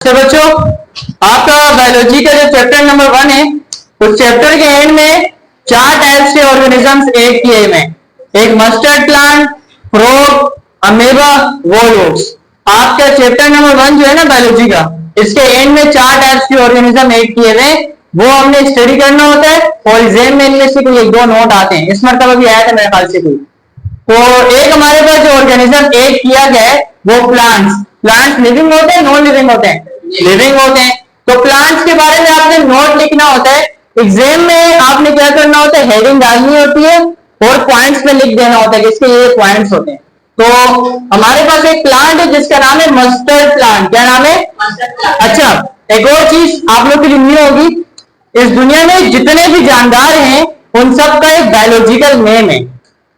तो बच्चों, आपका बायोलॉजी का जो चैप्टर नंबर 1 है, उस चैप्टर के एंड में 4 टाइप्स के ऑर्गेनिजम्स ऐड किए हुए हैं। एक mustard plant, frog, amoeba, Volvox. आपका चैप्टर नंबर 1 जो है ना बायोलॉजी का, इसके एंड में 4 टाइप्स के ऑर्गेनिज्म ऐड किए हुए, वो हमने स्टडी करना होता है और एग्जाम में इनमें से कोई 1-2 नोट आते हैं। इस मरतबा भी आया था मेरे ख्याल से कोई। तो एक हमारे पास जो ऑर्गेनिज्म ऐड किया गया है वो प्लांट्स लिविंग होते हैं, नॉन लिविंग होते हैं? लिविंग होते हैं। तो प्लांट्स के बारे में आपने नोट लिखना होता है। एग्जाम में आपने क्या करना होता है, हेडिंग डालनी होती है और पॉइंट्स पे लिख देना होता है कि इसके ये पॉइंट्स होते हैं। तो हमारे पास एक प्लांट है जिसका नाम है मस्टर्ड प्लांट। क्या नाम है? अच्छा, एक और चीज आप लोग के लिए न्यू होगी, इस दुनिया में जितने भी जानदार हैं उन सब का एक बायोलॉजिकल नेम है।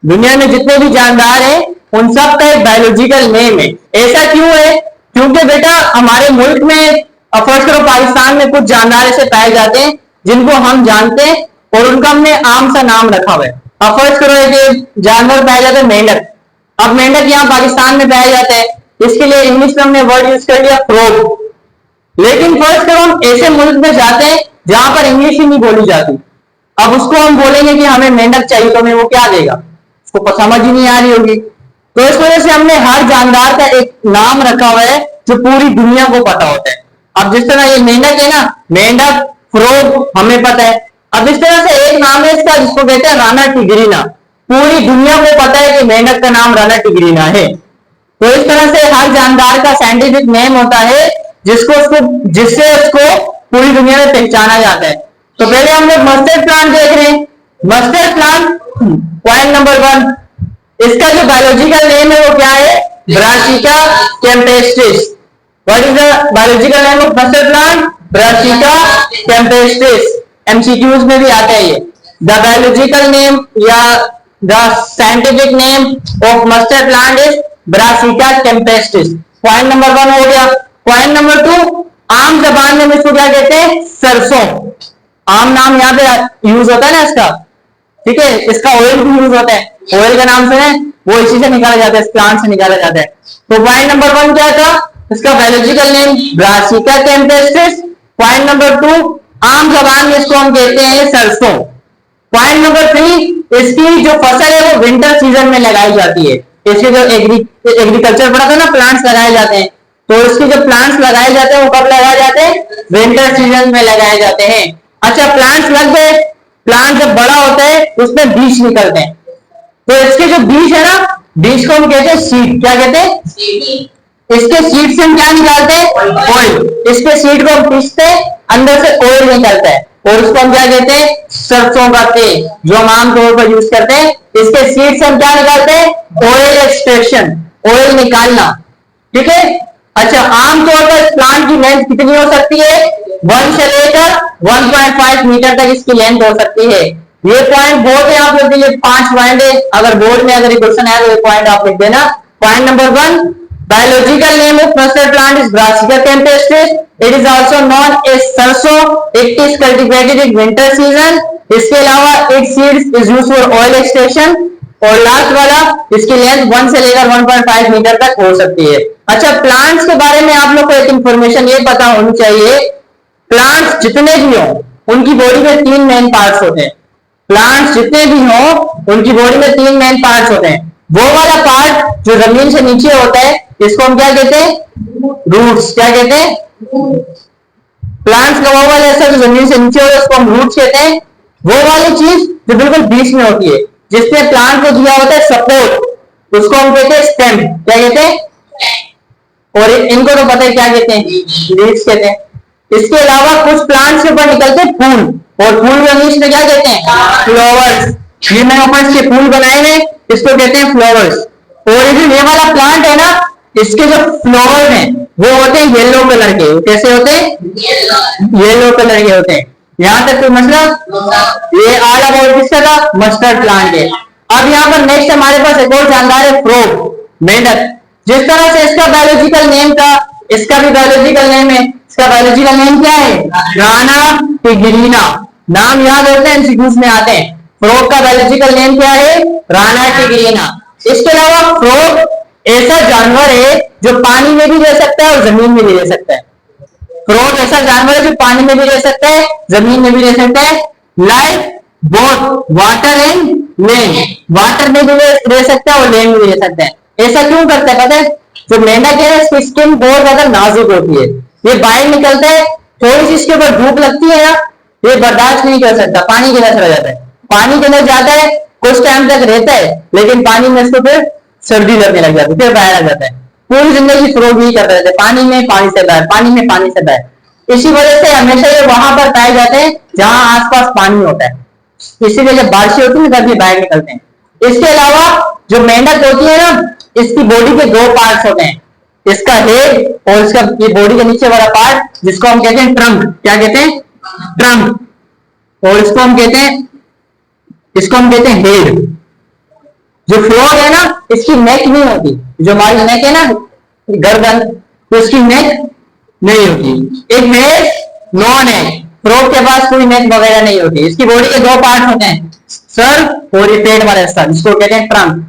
दुनिया में जितने भी जानदार हैं उन सब का एक बायोलॉजिकल नेम है। ऐसा क्यों है? क्योंकि बेटा हमारे मुल्क में, फर्स्ट करो, पाकिस्तान में कुछ जानदार ऐसे पाए जाते हैं जिनको हम जानते हैं और उनका हमने आम सा नाम रखा हुआ है। अब फर्स्ट करो, एक जानवर पाया जाता है मेंढक। अब मेंढक यहाँ पाकिस्तान में पाया जाता है, इसके लिए इंग्लिश में हमने वर्ड यूज कर लिया फ्रॉग। लेकिन फर्स्ट करो हम ऐसे मुल्क में जाते हैं जहां पर इंग्लिश ही नहीं बोली जाती। अब उसको हम बोलेंगे कि हमें मेंढक चाहिए, तो हमें वो क्या देगा? उसको समझ ही नहीं आ रही होगी। तो इस वजह से हमने हर जानदार का एक नाम रखा हुआ है जो पूरी दुनिया को पता होता है। अब जिस तरह ये मेंढक है ना, मेंढक, फ्रॉग हमें पता है। अब इस तरह से एक नाम है इसका जिसको कहते हैं राना टिग्रीना। पूरी दुनिया को पता है कि मेंढक का नाम राना टिग्रीना है। तो इस तरह से हर जानदार का साइंटिफिक नेम होता है जिससे उसको पूरी दुनिया में पहचाना जाता है। तो पहले हम लोग मस्टर्ड प्लांट देख रहे हैं। मस्टर्ड प्लांट, पॉइंट नंबर 1, इसका जो बायोलॉजिकल नेम है वो क्या है? Brassica campestris. What is the biological name of mustard plant? Brassica campestris. MCQs में भी आता है ये। द बायोलॉजिकल नेम या the scientific name of mustard plant is Brassica campestris. Point number 1 हो गया। पॉइंट नंबर 2, आम जबान में इसको क्या कहते हैं? सरसों। आम नाम यहाँ पे यूज होता है ना इसका, ठीक है। इसका ऑयल भी यूज होता है, ऑयल का नाम सुने, वो इसी से निकाला जाता है, इस प्लांट से निकाला जाता है। तो पॉइंट नंबर 1 क्या था? इसका biological name brassica campestris. Point number 2, आम जबान में इसको हम कहते हैं सरसों। पॉइंट नंबर 3, इसकी जो फसल है वो विंटर सीजन में लगाई जाती है। इसके जो एग्रीकल्चर पढ़ा था ना, प्लांट्स लगाए जाते हैं, तो इसके जो प्लांट्स लगाए जाते हैं वो कब लगाए जाते हैं? विंटर सीजन में लगाए जाते हैं। अच्छा, प्लांट्स लग गए। प्लांट जब बड़ा होता है उसमें बीज निकलते हैं। तो इसके जो बीज है ना, बीज को हम कहते हैं सीड। क्या कहते हैं? इसके सीड से हम क्या निकालते हैं? ऑयल। इसके सीड को हम पीसते हैं, अंदर से ऑयल निकलता है और उसको हम क्या कहते हैं? सरसों का तेल, जो हम आमतौर पर यूज करते हैं। इसके सीड से हम क्या निकालते हैं? ऑयल एक्सट्रैक्शन, ऑयल निकालना, ठीक है। अच्छा, आमतौर पर प्लांट की लेंथ कितनी हो सकती है? 1 से लेकर 1.5 मीटर तक इसकी लेंथ हो सकती है। ये पॉइंट बोर्ड है आप लोग के लिए, 5 पॉइंट है। अगर बोर्ड में अगर क्वेश्चन है तो ये पॉइंट आप लिख देना। Point number 1, biological name of mustard plant is Brassica campestris. It is also known as sarson. It is cultivated in winter season. इसके अलावा it seeds is used for oil extraction. और लास्ट वाला, इसकी लेंथ 1 से लेकर 1.5 मीटर तक हो सकती है। अच्छा, प्लांट्स के बारे में आप लोग को एक इंफॉर्मेशन ये पता होनी चाहिए, प्लांट्स जितने भी हों उनकी बॉडी में 3 मेन पार्ट्स होते हैं। प्लांट्स जितने भी हों उनकी बॉडी में 3 मेन पार्ट्स होते हैं। वो वाला पार्ट जो जमीन से नीचे होता है इसको हम क्या कहते हैं? रूट्स। क्या कहते हैं? प्लांट्स का वो वाला ऐसा जो जमीन से नीचे होता है उसको हम रूट्स कहते हैं। वो वाली चीज जो बिल्कुल बीच में होती है, जिसने प्लांट को दिया होता है सपोर्ट, उसको हम कहते हैं स्टेम। क्या कहते हैं? और इनको तो पता है क्या कहते हैं? लीव्स कहते हैं। इसके अलावा कुछ प्लांट्स के ऊपर निकलते हैं फूल, और फूल को इंग्लिश में क्या कहते हैं? फ्लावर्स। ये मैंने ऊपर इसके फूल बनाए हैं, इसको कहते हैं फ्लावर्स। और ये वाला प्लांट है ना, इसके जो फ्लावर हैं वो होते हैं येलो कलर के। कैसे होते हैं? येलो कलर के होते हैं। यहां तक कोई मतलब? ये आल अबाउट किसका था? मस्टर्ड प्लांट है। अब यहाँ पर नेक्स्ट हमारे पास एक और जानदार है, फ्रॉग, मेंढक। जिस तरह से इसका बायोलॉजिकल नेम था, इसका भी बायोलॉजिकल नेम है। इसका बायोलॉजिकल नेम क्या है? राना टिग्रीना। नाम याद होते हैं, एमसीक्यूज में आते हैं। फ्रॉग का बायोलॉजिकल नेम क्या है? राना टिग्रीना। इसके अलावा फ्रॉग ऐसा जानवर है जो पानी में भी रह सकता है और जमीन में भी रह सकता है। फ्रॉग ऐसा जानवर है जो पानी में भी रह सकता है, जमीन में भी रह सकता है। Like both water and land, water में भी रह सकता है और लैंड में भी रह सकता है। ऐसा क्यों करता है पता है? जो मेंढक है इसकी स्किन बहुत ज्यादा नाजुक होती है, ये बाहर निकलता है, थोड़ी सी इसके ऊपर धूप लगती है ना, ये बर्दाश्त नहीं कर सकता, पानी के अंदर चला जाता है। पानी के अंदर जाता है, कुछ टाइम तक रहता है, लेकिन पानी में इसको फिर सर्दी लगने लग जाती है, फिर बाहर आ जाता है। पूरी जिंदगी फ्रॉग ही करते रहते हैं, पानी में पानी से बाहर, पानी में पानी से बाहर। इसी वजह से हमेशा ये वहां पर पाए जाते हैं जहां आसपास पानी होता है, इसीलिए जब बारिश होती है तब ये बाहर निकलते हैं। इसके अलावा जो मेंढक होती है ना, इसकी बॉडी के दो पार्ट्स होते हैं, इसका हेड और इसका ये बॉडी के नीचे वाला पार्ट जिसको हम कहते हैं ट्रंक। क्या कहते हैं? ट्रंक। और इसको हम कहते हैं हेड। जो फ्रॉग है ना, इसकी नेक नहीं होती, जो हमारी नेक है ना गर्दन, तो इसकी नेक नहीं होती। एक हेड नॉन है, फ्रॉग के पास कोई नेक वगैरह नहीं होती। इसकी बॉडी के दो पार्ट होते हैं, सर और ये पेट वाला हिस्सा जिसको कहते हैं ट्रंक।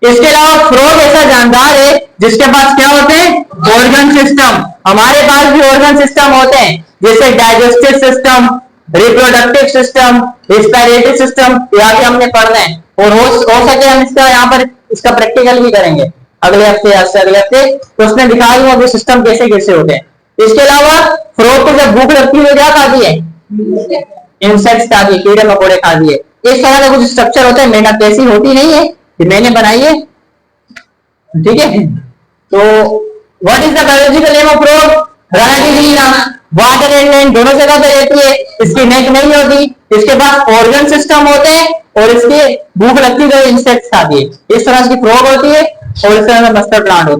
इसके अलावा फ्रॉग ऐसा जानदार है जिसके पास क्या होते हैं? Organ system. हमारे पास भी ऑर्गन सिस्टम होते हैं, जैसे digestive system, reproductive system, respiratory system, यहाँ भी हमने पढ़ना है। और हो सके हम इसका यहाँ पर इसका प्रैक्टिकल भी करेंगे अगले हफ्ते या अगले हफ्ते, तो उसने दिखा दूंगा वो सिस्टम कैसे कैसे होते हैं। इसके अलावा फ्रॉग को जब भूख लगती है क्या खाती है? इंसेक्ट्स खाती है, कीड़े मकोड़े खाती है। इस तरह का कुछ स्ट्रक्चर होता है, मेंढक कैसी होती नहीं है, मैंने बनाई है, ठीक है। तो what is the biological name of frog? Rana tigrina. Water and land दोनों जगह पे रहती है, इसकी नेक नहीं होती, इसके पास ऑर्गन सिस्टम होते हैं और इसके भूख लगती है तो इंसेक्ट्स खाती है। इस तरह की फ्रॉग होती है और इस तरह का मस्टर्ड प्लांट होता है।